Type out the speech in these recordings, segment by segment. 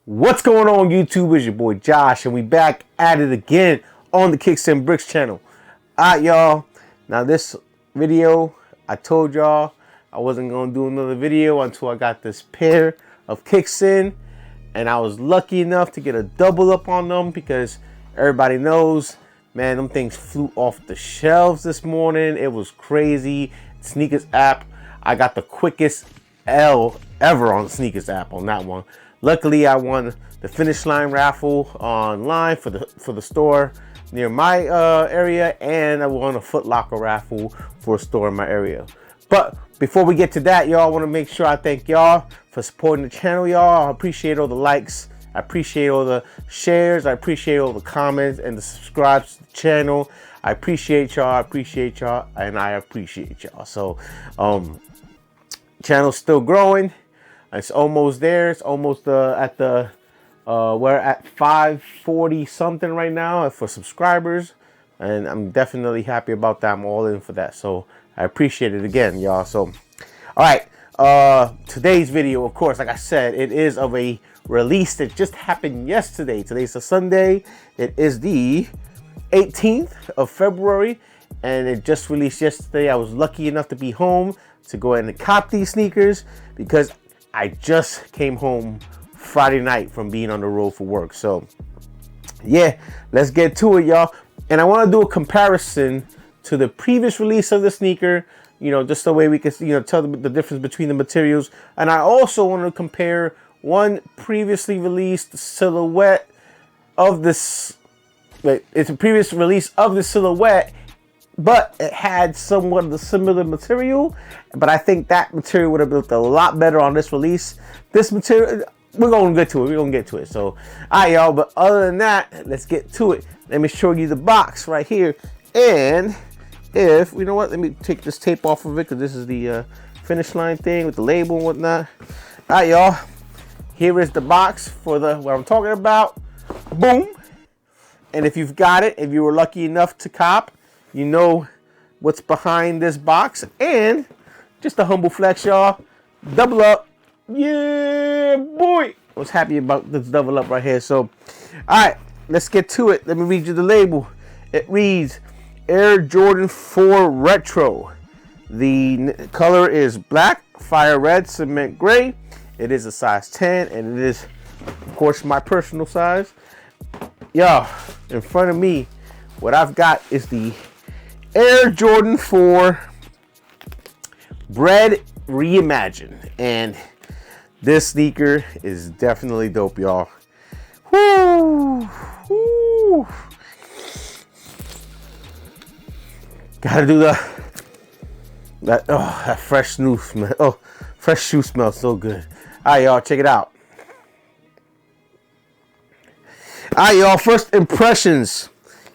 What's going on, YouTube? It's your boy Josh, and we back at it again on the Kicks and Bricks channel. Alright, y'all. Now this video, I told y'all I wasn't gonna do another video until I got this pair of kicks in, and I was lucky enough to get a double up on them because everybody knows, man, them things flew off the shelves this morning. It was crazy. Sneakers app, I got the quickest L ever on the Sneakers app on that one. Luckily, I won the finish line raffle online for the store near my area, and I won a Foot Locker raffle for a store in my area. But before we get to that, y'all, I want to make sure I thank y'all for supporting the channel, y'all. I appreciate all the likes. I appreciate all the shares. I appreciate all the comments and the subscribes to the channel. I appreciate y'all. I appreciate y'all, and I appreciate y'all. So, channel's still growing. It's almost there. It's almost at the we're at 540 something right now for subscribers, and I'm definitely happy about that. I'm all in for that, so I appreciate it again, y'all. So, all right, today's video, of course, like I said, it is of a release that just happened yesterday. Today's a Sunday. It is the 18th of February, and it just released yesterday. I was lucky enough to be home to go ahead and cop these sneakers because I just came home Friday night from being on the road for work. So yeah, let's get to it, y'all. And I want to do a comparison to the previous release of the sneaker, you know, just the way we can, you know, tell the difference between the materials. And I also want to compare one previously released silhouette of this. It's a previous release of the silhouette, but it had somewhat of the similar material. But I think that material would have looked a lot better on this release. This material, we're going to get to it. We're going to get to it. So, all right, y'all. But other than that, let's get to it. Let me show you the box right here. And if, you know what, let me take this tape off of it because this is the finish line thing with the label and whatnot. All right, y'all. Here is the box for what I'm talking about. Boom. And if you've got it, if you were lucky enough to cop, you know what's behind this box. And just a humble flex, y'all. Double up. Yeah, boy. I was happy about this double up right here. So, all right, let's get to it. Let me read you the label. It reads Air Jordan 4 Retro. The color is black, fire red, cement gray. It is a size 10, and it is, of course, my personal size. Y'all, in front of me, what I've got is the Air Jordan 4 Bred Reimagined, and this sneaker is definitely dope, y'all. Woo! Woo! Gotta do that fresh shoe smell. Oh, fresh shoe smells so good. All right, y'all, check it out. All right, y'all, first impressions.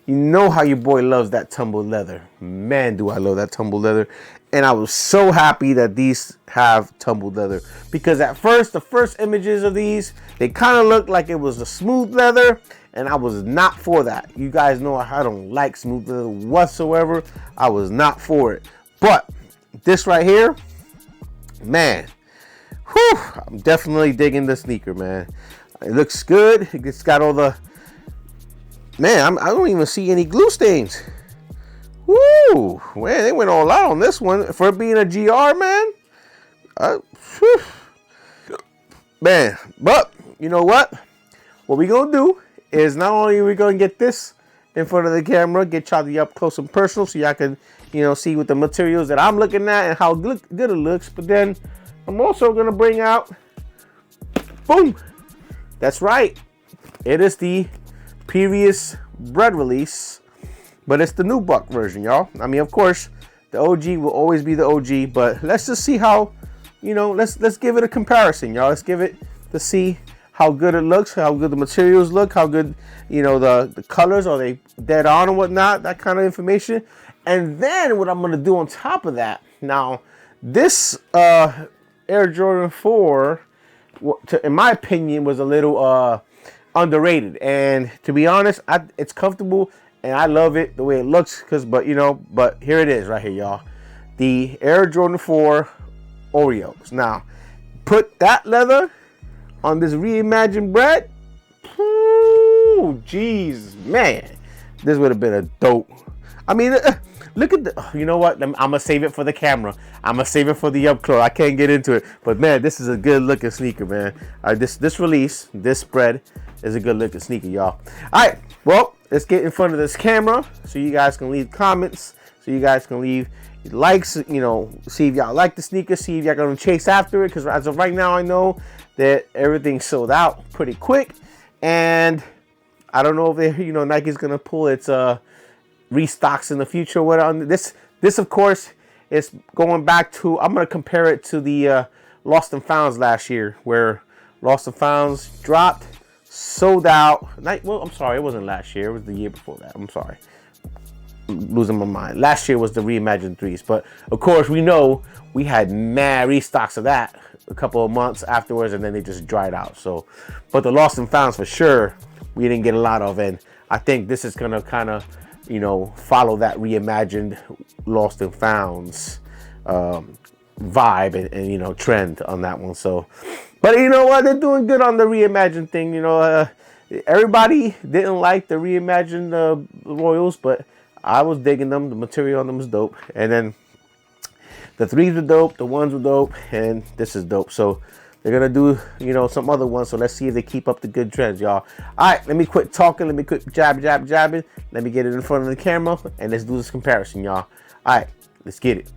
You know how your boy loves that tumbled leather. Man, do I love that tumbled leather. And I was so happy that these have tumbled leather. Because at first, the first images of these, they kind of looked like it was a smooth leather. And I was not for that. You guys know I don't like smooth leather whatsoever. I was not for it. But this right here, man, whew, I'm definitely digging the sneaker, man. It looks good. It's got all the... Man, I don't even see any glue stains. Woo! Man, they went all out on this one. For it being a GR, man. Man, but you know what? What we going to do is not only are we going to get this in front of the camera, get y'all the up close and personal so y'all can, you know, see what the materials that I'm looking at and how good it looks. But then I'm also going to bring out, boom. That's right. It is the previous Bred release, but it's the new buck version, y'all. I mean, of course, the OG will always be the OG, but let's just see how, you know, let's give it a comparison, y'all. Let's give it to see how good it looks, how good the materials look, how good, you know, the colors, are they dead on and whatnot, that kind of information. And then what I'm going to do on top of that, now, this Air Jordan 4, in my opinion, was a little underrated, and to be honest, it's comfortable and I love it the way it looks. But here it is right here, y'all. The Air Jordan 4 Oreos. Now, put that leather on this reimagined Bred. Ooh, jeez, man, this would have been a dope. I mean, look at the, you know what? I'm gonna save it for the camera. I'm gonna save it for the up close. I can't get into it, but man, this is a good looking sneaker, man. This release, this Bred is a good looking sneaker, y'all. All right, well, let's get in front of this camera so you guys can leave comments, so you guys can leave likes, you know, see if y'all like the sneaker, see if y'all gonna chase after it, because as of right now, I know that everything's sold out pretty quick, and I don't know if they, you know, Nike's gonna pull its restocks in the future. What on this of course is going back to, I'm gonna compare it to the Lost and Founds last year, where Lost and Founds dropped, sold out. Well, I'm sorry, it wasn't last year, it was the year before that. I'm sorry, losing my mind. Last year was the Reimagined 3s, but of course we know we had mad restocks of that a couple of months afterwards, and then they just dried out. So, but the Lost and Founds for sure we didn't get a lot of, and I think this is gonna kind of, you know, follow that Reimagined Lost and Founds vibe and you know, trend on that one. So, but you know what, they're doing good on the Reimagined thing. You know, everybody didn't like the Reimagined Royals, but I was digging them. The material on them was dope. And then the 3s were dope, the 1s were dope, and this is dope. So they're gonna do, you know, some other ones. So let's see if they keep up the good trends, y'all. All right, let me quit talking. Let me quit jabbing. Let me get it in front of the camera, and let's do this comparison, y'all. All right, let's get it.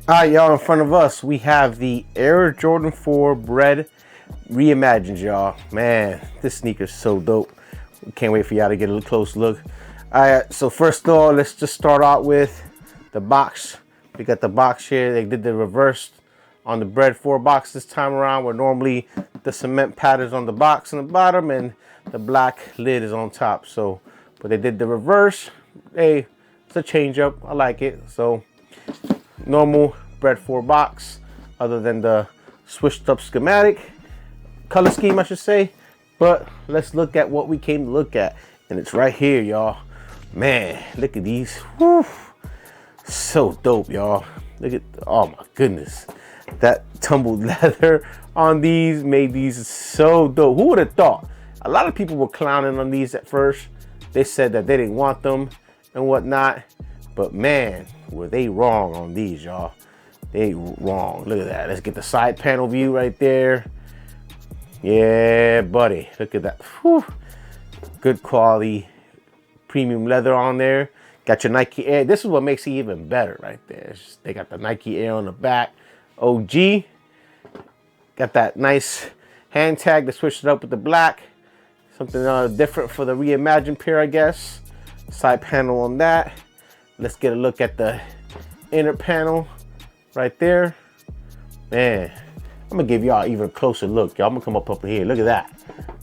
All right, y'all, in front of us, we have the Air Jordan 4 Bred Reimagined, y'all. Man, this sneaker's so dope. Can't wait for y'all to get a close look. All right, so first of all, let's just start out with the box. We got the box here. They did the reverse on the Bred 4 box this time around, where normally the cement pad is on the box on the bottom and the black lid is on top. So, but they did the reverse. Hey, it's a change up. I like it. So, normal Bred 4 box, other than the switched up schematic, color scheme, I should say. But let's look at what we came to look at, and it's right here, y'all. Man, look at these. Whew. So dope, y'all. Look at, oh my goodness, that tumbled leather on these made these so dope. Who would have thought? A lot of people were clowning on these at first. They said that they didn't want them and whatnot, but man, were they wrong on these, y'all. They wrong. Look at that. Let's get the side panel view right there. Yeah, buddy, look at that. Whew. Good quality premium leather on there. Got your Nike Air. This is what makes it even better right there. Just, they got the Nike Air on the back. OG. Got that nice hand tag to switch it up with the black. Something different for the Reimagined pair, I guess. Side panel on that. Let's get a look at the inner panel right there. Man, I'm gonna give y'all even a closer look. Y'all, I'm gonna come up here. Look at that.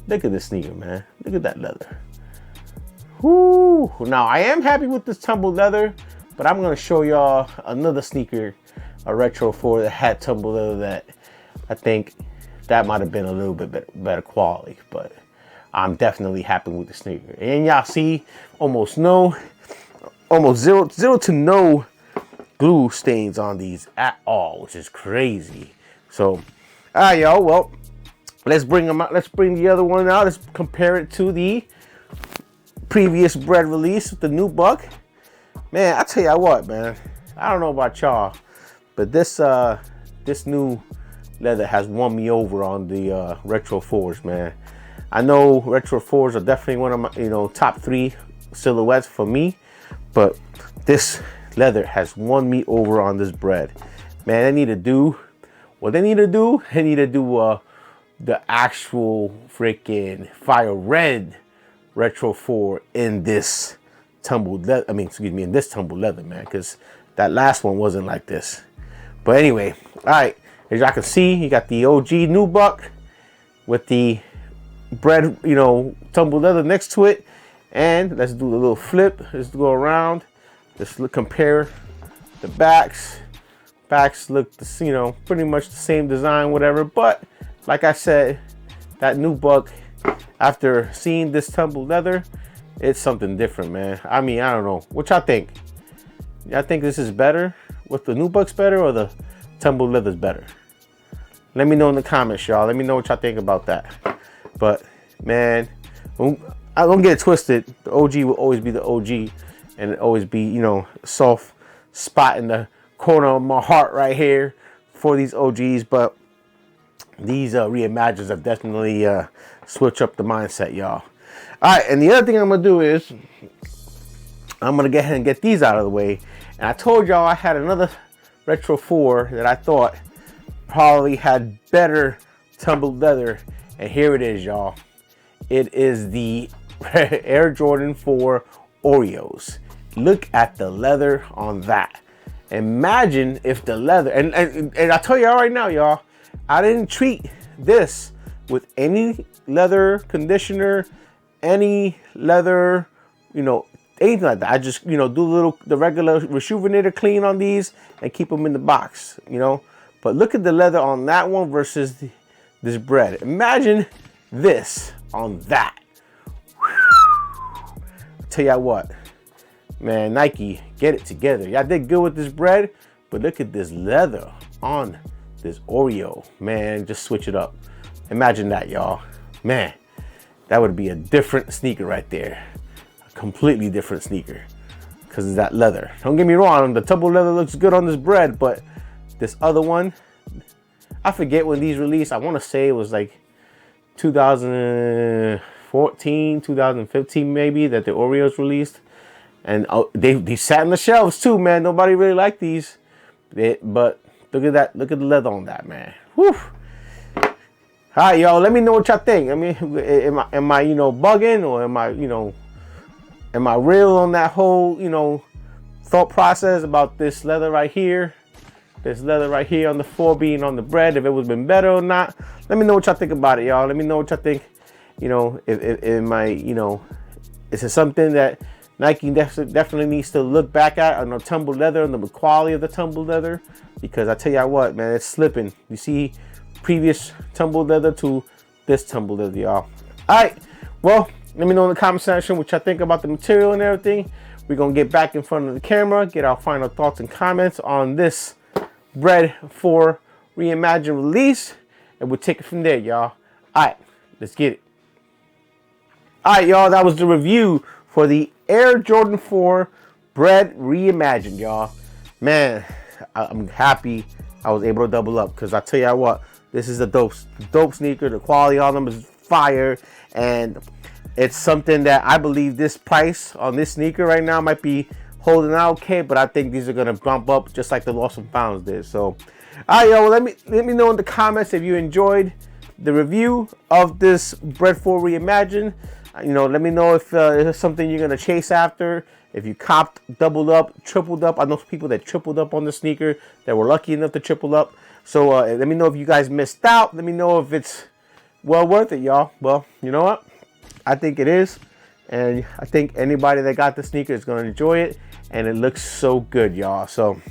Look at this sneaker, man. Look at that leather. Whoo. Now, I am happy with this tumbled leather, but I'm gonna show y'all another sneaker, a Retro 4 that had tumbled leather that I think that might have been a little bit better quality, but I'm definitely happy with the sneaker. And y'all see almost zero to no glue stains on these at all, which is crazy. So, all right, y'all, well, let's bring them out. Let's bring the other one out. Let's compare it to the previous Bred release with the new buck. Man, I tell you what, man, I don't know about y'all, but this new leather has won me over on the Retro 4s, man. I know Retro 4s are definitely one of my, you know, top 3 silhouettes for me, but this leather has won me over on this Bred. Man, they need to do what they need to do. They need to do the actual freaking fire red Retro 4 in this tumbled leather. I mean, excuse me, in this tumbled leather, man, because that last one wasn't like this. But anyway, all right, as y'all can see, you got the OG nubuck with the Bred, you know, tumbled leather next to it. And let's do the little flip. Let's go around. Let's compare the backs. Backs look, you know, pretty much the same design, whatever. But like I said, that nubuck, after seeing this tumbled leather, it's something different, man. I mean, I don't know. What y'all think? Y'all think this is better? What, the nubuck's better or the tumbled leather's better? Let me know in the comments, y'all. Let me know what y'all think about that. But man, I don't get it twisted. The OG will always be the OG, and it always be, you know, soft spot in the corner of my heart right here for these OGs. But these reimagines have definitely switched up the mindset, y'all. All right, and the other thing I'm gonna do is I'm gonna go ahead and get these out of the way. And I told y'all I had another Retro 4 that I thought probably had better tumbled leather, and here it is, y'all. It is the Air Jordan 4 Oreos. Look at the leather on that. Imagine if the leather, and I tell y'all right now, y'all, I didn't treat this with any leather conditioner, any leather, you know, anything like that. I just, you know, do the regular rejuvenator clean on these and keep them in the box, you know. But look at the leather on that one versus this Bred. Imagine this on that. Tell y'all what, man, Nike, get it together. Y'all did good with this Bred, but look at this leather on this Oreo. Man, just switch it up. Imagine that, y'all. Man, that would be a different sneaker right there. A completely different sneaker because of that leather. Don't get me wrong, the tumble leather looks good on this Bred, but this other one, I forget when these released. I want to say it was like 2014, 2015 maybe, that the Oreos released. And they sat on the shelves too, man. Nobody really liked these. But look at that. Look at the leather on that, man. Whew. All right, y'all. Let me know what y'all think. I mean, am I, you know, bugging, or am I, you know, am I real on that whole, you know, thought process about this leather right here? This leather right here on the 4 being on the Bred, if it was been better or not. Let me know what y'all think about it, y'all. Let me know what y'all think. You know, if my, you know, is it something that Nike definitely needs to look back at on the tumbled leather and the quality of the tumbled leather? Because I tell y'all what, man, it's slipping. You see previous tumbled leather to this tumbled leather, y'all. All right, well, let me know in the comment section what y'all think about the material and everything. We're gonna get back in front of the camera, get our final thoughts and comments on this Bred 4 Reimagined release, and we'll take it from there, y'all. All right, let's get it. All right, y'all, that was the review for the Air Jordan 4 Bred Reimagined, y'all. Man, I'm happy I was able to double up, because I tell y'all what, this is a dope sneaker. The quality on them is fire, and it's something that I believe this price on this sneaker right now might be holding out okay, but I think these are gonna bump up just like the Lost and Founds did. So, all right, y'all. Well, let me know in the comments if you enjoyed the review of this Bred 4 Reimagined. You know, let me know if it's something you're gonna chase after. If you copped, doubled up, tripled up. I know people that tripled up on the sneaker that were lucky enough to triple up. So let me know if you guys missed out. Let me know if it's well worth it, y'all. Well, you know what? I think it is, and I think anybody that got the sneaker is gonna enjoy it. And it looks so good, y'all. So,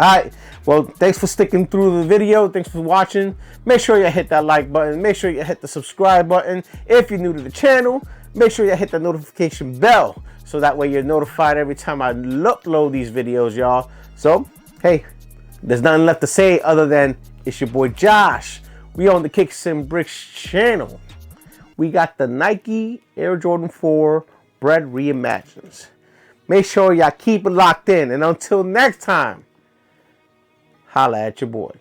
all right. Well, thanks for sticking through the video. Thanks for watching. Make sure you hit that like button. Make sure you hit the subscribe button. If you're new to the channel, make sure you hit the notification bell, so that way you're notified every time I upload these videos, y'all. So, hey, there's nothing left to say other than it's your boy Josh. We on the Kicks and Bricks channel. We got the Nike Air Jordan 4 Bred Reimagined. Make sure y'all keep it locked in. And until next time, holla at your boy.